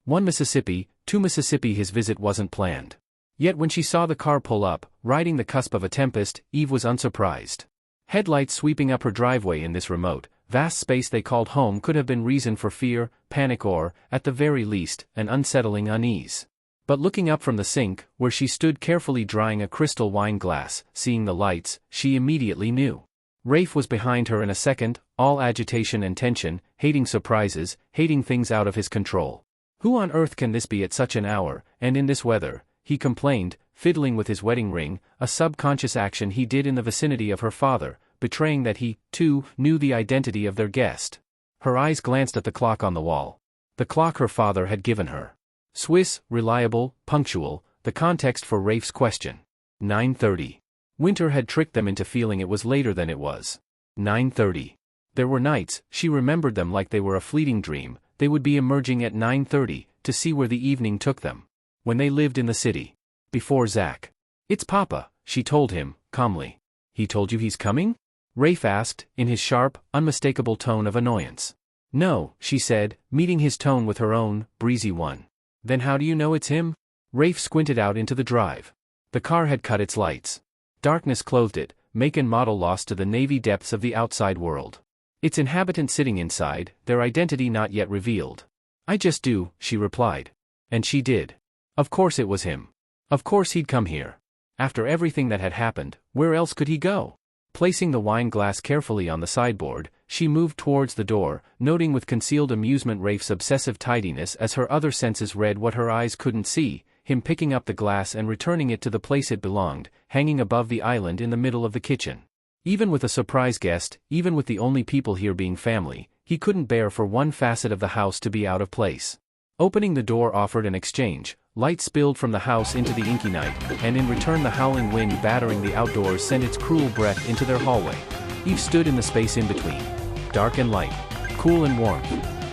1 Mississippi, 2 Mississippi. His visit wasn't planned. Yet when she saw the car pull up, riding the cusp of a tempest, Eve was unsurprised. Headlights sweeping up her driveway in this remote, vast space they called home could have been reason for fear, panic or, at the very least, an unsettling unease. But looking up from the sink, where she stood carefully drying a crystal wine glass, seeing the lights, she immediately knew. Rafe was behind her in a second, all agitation and tension, hating surprises, hating things out of his control. Who on earth can this be at such an hour, and in this weather? He complained, fiddling with his wedding ring, a subconscious action he did in the vicinity of her father, betraying that he, too, knew the identity of their guest. Her eyes glanced at the clock on the wall. The clock her father had given her. Swiss, reliable, punctual, the context for Rafe's question. 9:30. Winter had tricked them into feeling it was later than it was. 9:30. There were nights, she remembered them like they were a fleeting dream, they would be emerging at 9:30, to see where the evening took them. When they lived in the city. Before Zach. "It's Papa," she told him, calmly. "He told you he's coming?" Rafe asked, in his sharp, unmistakable tone of annoyance. "No," she said, meeting his tone with her own, breezy one. "Then how do you know it's him?" Rafe squinted out into the drive. The car had cut its lights. Darkness clothed it, make and model lost to the navy depths of the outside world. Its inhabitants sitting inside, their identity not yet revealed. "I just do," she replied. And she did. Of course it was him. Of course he'd come here. After everything that had happened, where else could he go? Placing the wine glass carefully on the sideboard, she moved towards the door, noting with concealed amusement Rafe's obsessive tidiness as her other senses read what her eyes couldn't see, him picking up the glass and returning it to the place it belonged, hanging above the island in the middle of the kitchen. Even with a surprise guest, even with the only people here being family, he couldn't bear for one facet of the house to be out of place. Opening the door offered an exchange. Light spilled from the house into the inky night, and in return the howling wind battering the outdoors sent its cruel breath into their hallway. Eve stood in the space in between. Dark and light. Cool and warm.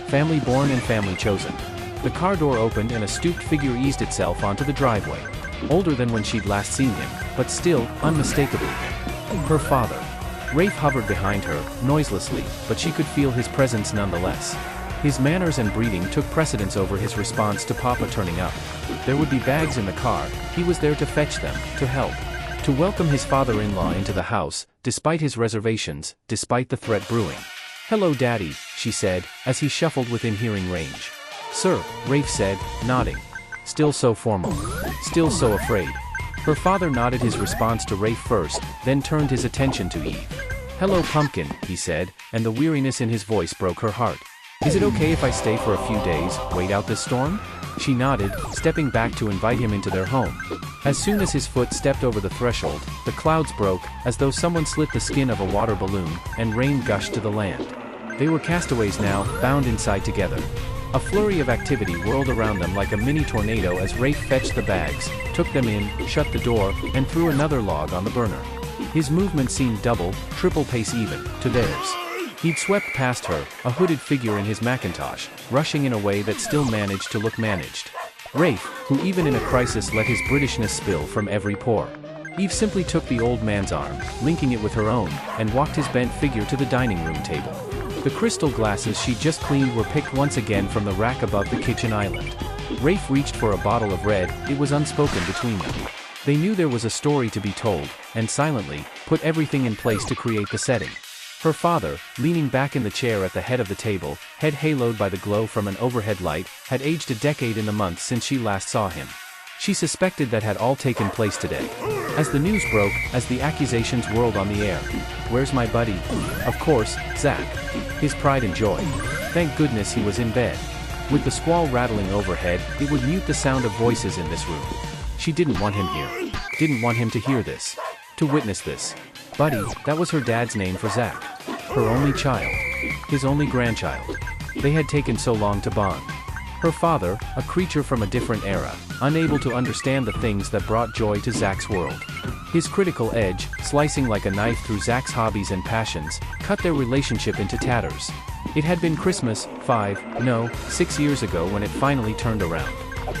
Family born and family chosen. The car door opened and a stooped figure eased itself onto the driveway. Older than when she'd last seen him, but still, unmistakably him. Her father. Rafe hovered behind her, noiselessly, but she could feel his presence nonetheless. His manners and breeding took precedence over his response to Papa turning up. There would be bags in the car, he was there to fetch them, to help. To welcome his father-in-law into the house, despite his reservations, despite the threat brewing. "Hello Daddy," she said, as he shuffled within hearing range. "Sir," Rafe said, nodding. Still so formal. Still so afraid. Her father nodded his response to Rafe first, then turned his attention to Eve. "Hello Pumpkin," he said, and the weariness in his voice broke her heart. "Is it okay if I stay for a few days, wait out this storm?" She nodded, stepping back to invite him into their home. As soon as his foot stepped over the threshold, the clouds broke, as though someone slit the skin of a water balloon, and rain gushed to the land. They were castaways now, bound inside together. A flurry of activity whirled around them like a mini tornado as Rafe fetched the bags, took them in, shut the door, and threw another log on the burner. His movement seemed double, triple pace even, to theirs. He'd swept past her, a hooded figure in his Macintosh, rushing in a way that still managed to look managed. Rafe, who even in a crisis let his Britishness spill from every pore. Eve simply took the old man's arm, linking it with her own, and walked his bent figure to the dining room table. The crystal glasses she'd just cleaned were picked once again from the rack above the kitchen island. Rafe reached for a bottle of red, it was unspoken between them. They knew there was a story to be told, and silently, put everything in place to create the setting. Her father, leaning back in the chair at the head of the table, head haloed by the glow from an overhead light, had aged a decade in the months since she last saw him. She suspected that had all taken place today. As the news broke, as the accusations whirled on the air. "Where's my buddy?" Of course, Zach. His pride and joy. Thank goodness he was in bed. With the squall rattling overhead, it would mute the sound of voices in this room. She didn't want him here. Didn't want him to hear this. To witness this. Buddy, that was her dad's name for Zach. Her only child. His only grandchild. They had taken so long to bond. Her father, a creature from a different era, unable to understand the things that brought joy to Zach's world. His critical edge, slicing like a knife through Zach's hobbies and passions, cut their relationship into tatters. It had been Christmas, 6 years ago when it finally turned around.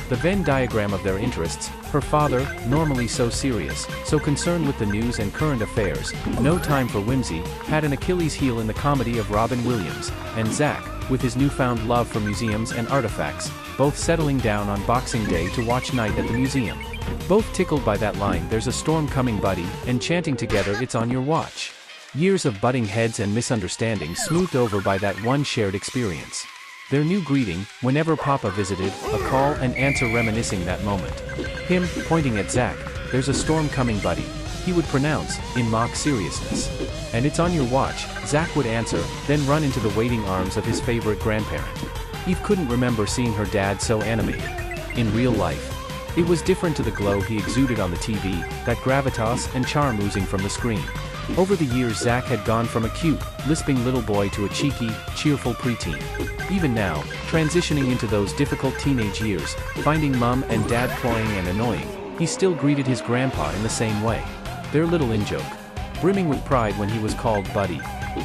The Venn diagram of their interests, her father, normally so serious, so concerned with the news and current affairs, no time for whimsy, had an Achilles heel in the comedy of Robin Williams, and Zach, with his newfound love for museums and artifacts, both settling down on Boxing Day to watch night at the museum. Both tickled by that line, "There's a storm coming, buddy," and chanting together, "It's on your watch." Years of butting heads and misunderstandings smoothed over by that one shared experience. Their new greeting, whenever Papa visited, a call and answer reminiscing that moment. Him, pointing at Zach, "There's a storm coming, buddy," he would pronounce, in mock seriousness. "And it's on your watch," Zach would answer, then run into the waiting arms of his favorite grandparent. Eve couldn't remember seeing her dad so animated. In real life, it was different to the glow he exuded on the TV, that gravitas and charm oozing from the screen. Over the years, Zach had gone from a cute, lisping little boy to a cheeky, cheerful preteen. Even now, transitioning into those difficult teenage years, finding mom and dad cloying and annoying, he still greeted his grandpa in the same way. Their little in-joke, brimming with pride when he was called Buddy.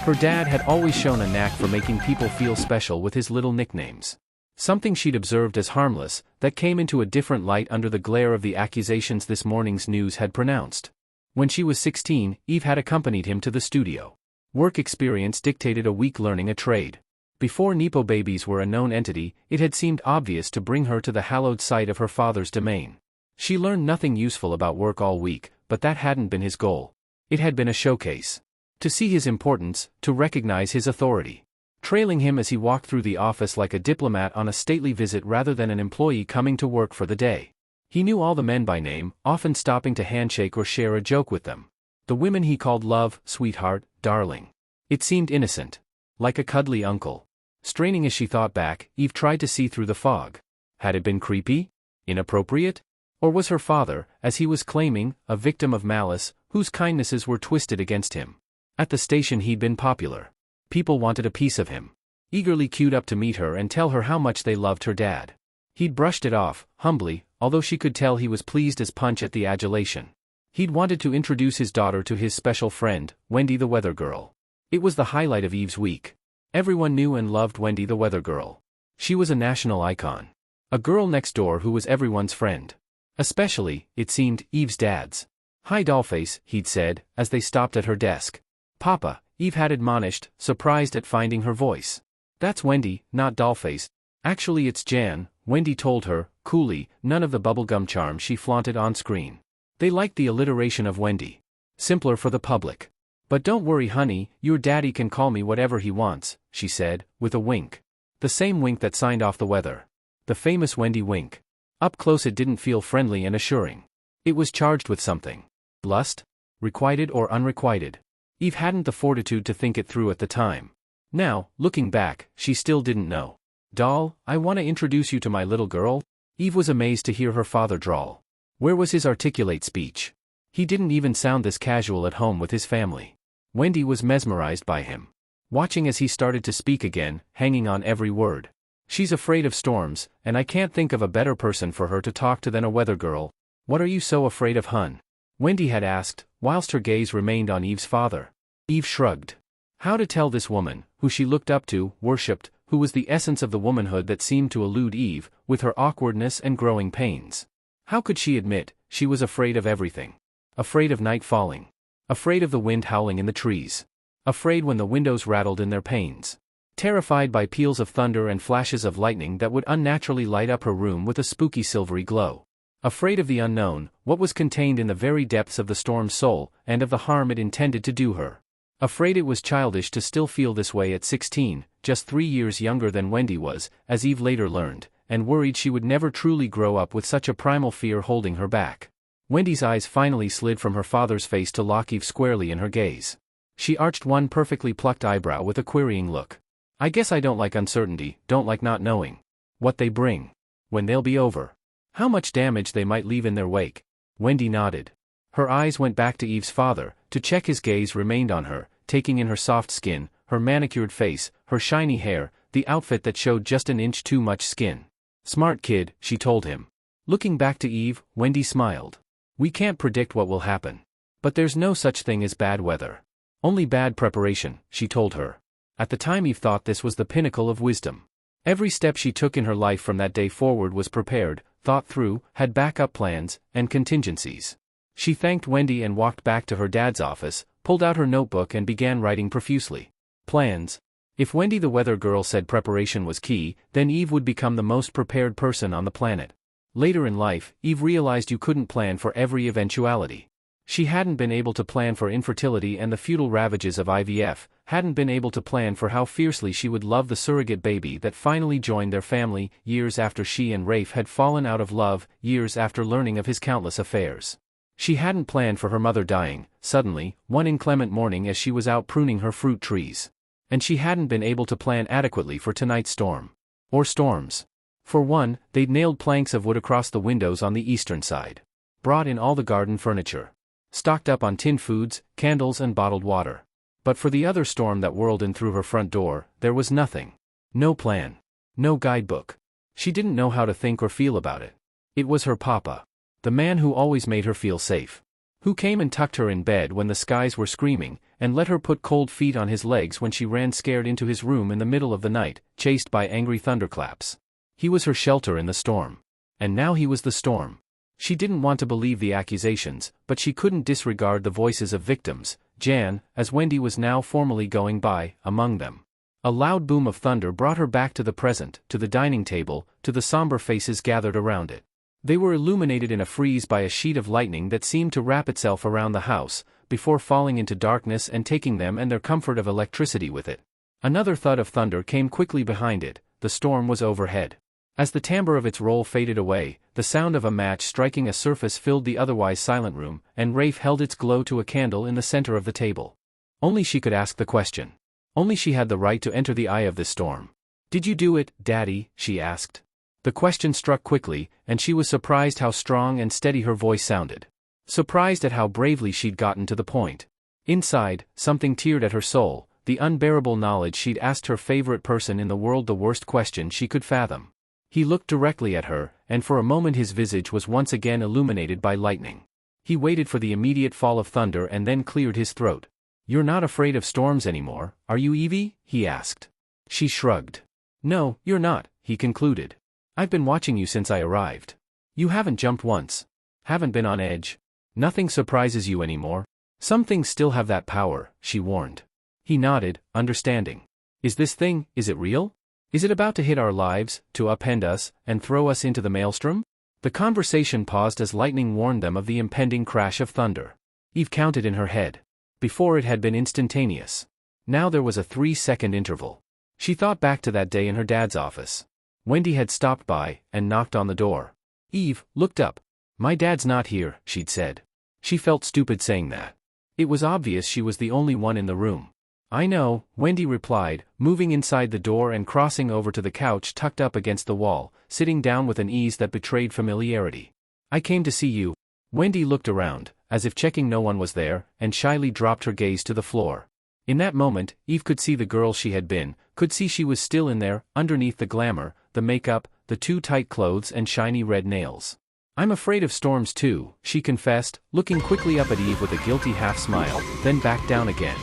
Her dad had always shown a knack for making people feel special with his little nicknames. Something she'd observed as harmless, that came into a different light under the glare of the accusations this morning's news had pronounced. When she was 16, Eve had accompanied him to the studio. Work experience dictated a week learning a trade. Before Nepo babies were a known entity, it had seemed obvious to bring her to the hallowed site of her father's domain. She learned nothing useful about work all week, but that hadn't been his goal. It had been a showcase. To see his importance, to recognize his authority. Trailing him as he walked through the office like a diplomat on a stately visit rather than an employee coming to work for the day. He knew all the men by name, often stopping to handshake or share a joke with them. The women he called love, sweetheart, darling. It seemed innocent. Like a cuddly uncle. Straining as she thought back, Eve tried to see through the fog. Had it been creepy? Inappropriate? Or was her father, as he was claiming, a victim of malice, whose kindnesses were twisted against him? At the station he'd been popular. People wanted a piece of him. Eagerly queued up to meet her and tell her how much they loved her dad. He'd brushed it off, humbly, although she could tell he was pleased as punch at the adulation. He'd wanted to introduce his daughter to his special friend, Wendy the Weather Girl. It was the highlight of Eve's week. Everyone knew and loved Wendy the Weather Girl. She was a national icon. A girl next door who was everyone's friend. Especially, it seemed, Eve's dad's. "Hi Dollface," he'd said, as they stopped at her desk. "Papa," Eve had admonished, surprised at finding her voice. "That's Wendy, not Dollface. Actually it's Jan," Wendy told her, coolly, none of the bubblegum charm she flaunted on screen. They liked the alliteration of Wendy. Simpler for the public. "But don't worry honey, your daddy can call me whatever he wants," she said, with a wink. The same wink that signed off the weather. The famous Wendy wink. Up close it didn't feel friendly and assuring. It was charged with something. Lust? Requited or unrequited? Eve hadn't the fortitude to think it through at the time. Now, looking back, she still didn't know. "Doll, I want to introduce you to my little girl?" Eve was amazed to hear her father drawl. Where was his articulate speech? He didn't even sound this casual at home with his family. Wendy was mesmerized by him. Watching as he started to speak again, hanging on every word. "She's afraid of storms, and I can't think of a better person for her to talk to than a weather girl. What are you so afraid of, hun?" Wendy had asked, whilst her gaze remained on Eve's father. Eve shrugged. How to tell this woman, who she looked up to, worshipped, who was the essence of the womanhood that seemed to elude Eve, with her awkwardness and growing pains. How could she admit, she was afraid of everything? Afraid of night falling. Afraid of the wind howling in the trees. Afraid when the windows rattled in their panes. Terrified by peals of thunder and flashes of lightning that would unnaturally light up her room with a spooky silvery glow. Afraid of the unknown, what was contained in the very depths of the storm's soul, and of the harm it intended to do her. Afraid it was childish to still feel this way at 16, just 3 years younger than Wendy was, as Eve later learned, and worried she would never truly grow up with such a primal fear holding her back. Wendy's eyes finally slid from her father's face to lock Eve squarely in her gaze. She arched one perfectly plucked eyebrow with a querying look. "I guess I don't like uncertainty, don't like not knowing what they bring, when they'll be over, how much damage they might leave in their wake." Wendy nodded. Her eyes went back to Eve's father, to check his gaze remained on her, taking in her soft skin, her manicured face, her shiny hair, the outfit that showed just an inch too much skin. "Smart kid," she told him. Looking back to Eve, Wendy smiled. "We can't predict what will happen. But there's no such thing as bad weather. Only bad preparation," she told her. At the time Eve thought this was the pinnacle of wisdom. Every step she took in her life from that day forward was prepared, thought through, had backup plans, and contingencies. She thanked Wendy and walked back to her dad's office, pulled out her notebook and began writing profusely. Plans. If Wendy the weather girl said preparation was key, then Eve would become the most prepared person on the planet. Later in life, Eve realized you couldn't plan for every eventuality. She hadn't been able to plan for infertility and the futile ravages of IVF, hadn't been able to plan for how fiercely she would love the surrogate baby that finally joined their family, years after she and Rafe had fallen out of love, years after learning of his countless affairs. She hadn't planned for her mother dying, suddenly, one inclement morning as she was out pruning her fruit trees. And she hadn't been able to plan adequately for tonight's storm. Or storms. For one, they'd nailed planks of wood across the windows on the eastern side. Brought in all the garden furniture. Stocked up on tinned foods, candles and bottled water. But for the other storm that whirled in through her front door, there was nothing. No plan. No guidebook. She didn't know how to think or feel about it. It was her papa. The man who always made her feel safe. Who came and tucked her in bed when the skies were screaming, and let her put cold feet on his legs when she ran scared into his room in the middle of the night, chased by angry thunderclaps. He was her shelter in the storm. And now he was the storm. She didn't want to believe the accusations, but she couldn't disregard the voices of victims, Jan, as Wendy was now formally going by, among them. A loud boom of thunder brought her back to the present, to the dining table, to the somber faces gathered around it. They were illuminated in a freeze by a sheet of lightning that seemed to wrap itself around the house, before falling into darkness and taking them and their comfort of electricity with it. Another thud of thunder came quickly behind it. The storm was overhead. As the timbre of its roll faded away, the sound of a match striking a surface filled the otherwise silent room, and Rafe held its glow to a candle in the center of the table. Only she could ask the question. Only she had the right to enter the eye of this storm. "Did you do it, Daddy?" she asked. The question struck quickly, and she was surprised how strong and steady her voice sounded. Surprised at how bravely she'd gotten to the point. Inside, something teared at her soul, the unbearable knowledge she'd asked her favorite person in the world the worst question she could fathom. He looked directly at her, and for a moment his visage was once again illuminated by lightning. He waited for the immediate fall of thunder and then cleared his throat. "You're not afraid of storms anymore, are you, Evie?" he asked. She shrugged. "No, you're not," he concluded. "I've been watching you since I arrived. You haven't jumped once. Haven't been on edge. Nothing surprises you anymore. Some things still have that power," she warned. He nodded, understanding. Is it real? Is it about to hit our lives, to upend us, and throw us into the maelstrom?" The conversation paused as lightning warned them of the impending crash of thunder. Eve counted in her head. Before it had been instantaneous. Now there was a 3-second interval. She thought back to that day in her dad's office. Wendy had stopped by, and knocked on the door. Eve looked up. "My dad's not here," she'd said. She felt stupid saying that. It was obvious she was the only one in the room. "I know," Wendy replied, moving inside the door and crossing over to the couch tucked up against the wall, sitting down with an ease that betrayed familiarity. "I came to see you." Wendy looked around, as if checking no one was there, and shyly dropped her gaze to the floor. In that moment, Eve could see the girl she had been, could see she was still in there, underneath the glamour, the makeup, the too tight clothes and shiny red nails. "I'm afraid of storms too," she confessed, looking quickly up at Eve with a guilty half-smile, then back down again.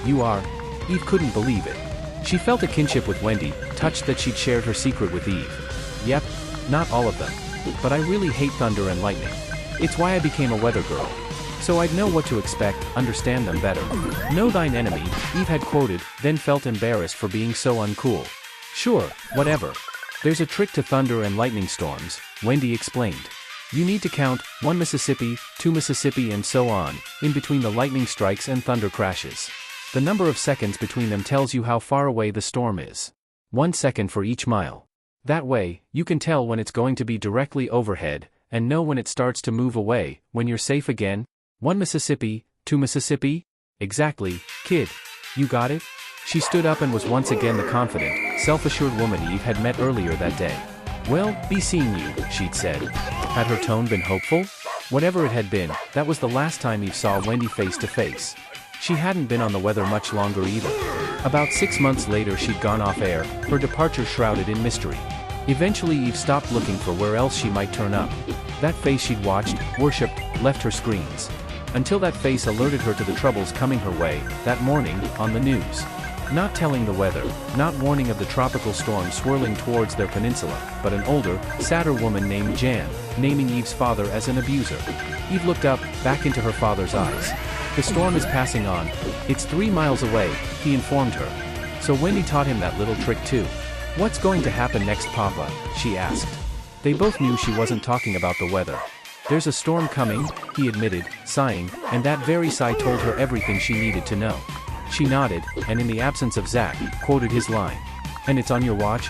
"You are?" Eve couldn't believe it. She felt a kinship with Wendy, touched that she'd shared her secret with Eve. "Yep, not all of them. But I really hate thunder and lightning. It's why I became a weather girl. So I'd know what to expect, understand them better." "Know thine enemy," Eve had quoted, then felt embarrassed for being so uncool. "Sure, whatever. There's a trick to thunder and lightning storms," Wendy explained. "You need to count, 1 Mississippi, 2 Mississippi and so on, in between the lightning strikes and thunder crashes. The number of seconds between them tells you how far away the storm is. 1 second for each mile. That way, you can tell when it's going to be directly overhead, and know when it starts to move away, when you're safe again. 1 Mississippi, 2 Mississippi? Exactly, kid. You got it?" She stood up and was once again the confident, self-assured woman Eve had met earlier that day. "Well, be seeing you," she'd said. Had her tone been hopeful? Whatever it had been, that was the last time Eve saw Wendy face to face. She hadn't been on the weather much longer either. About 6 months later she'd gone off air, her departure shrouded in mystery. Eventually Eve stopped looking for where else she might turn up. That face she'd watched, worshipped, left her screens. Until that face alerted her to the troubles coming her way, that morning, on the news. Not telling the weather, not warning of the tropical storm swirling towards their peninsula, but an older, sadder woman named Jan, naming Eve's father as an abuser. Eve looked up, back into her father's eyes. "The storm is passing on. It's 3 miles away," he informed her. So Wendy taught him that little trick too. What's going to happen next, Papa? She asked. They both knew she wasn't talking about the weather. There's a storm coming, he admitted, sighing, and that very sigh told her everything she needed to know. She nodded, and in the absence of Zach, quoted his line. And it's on your watch?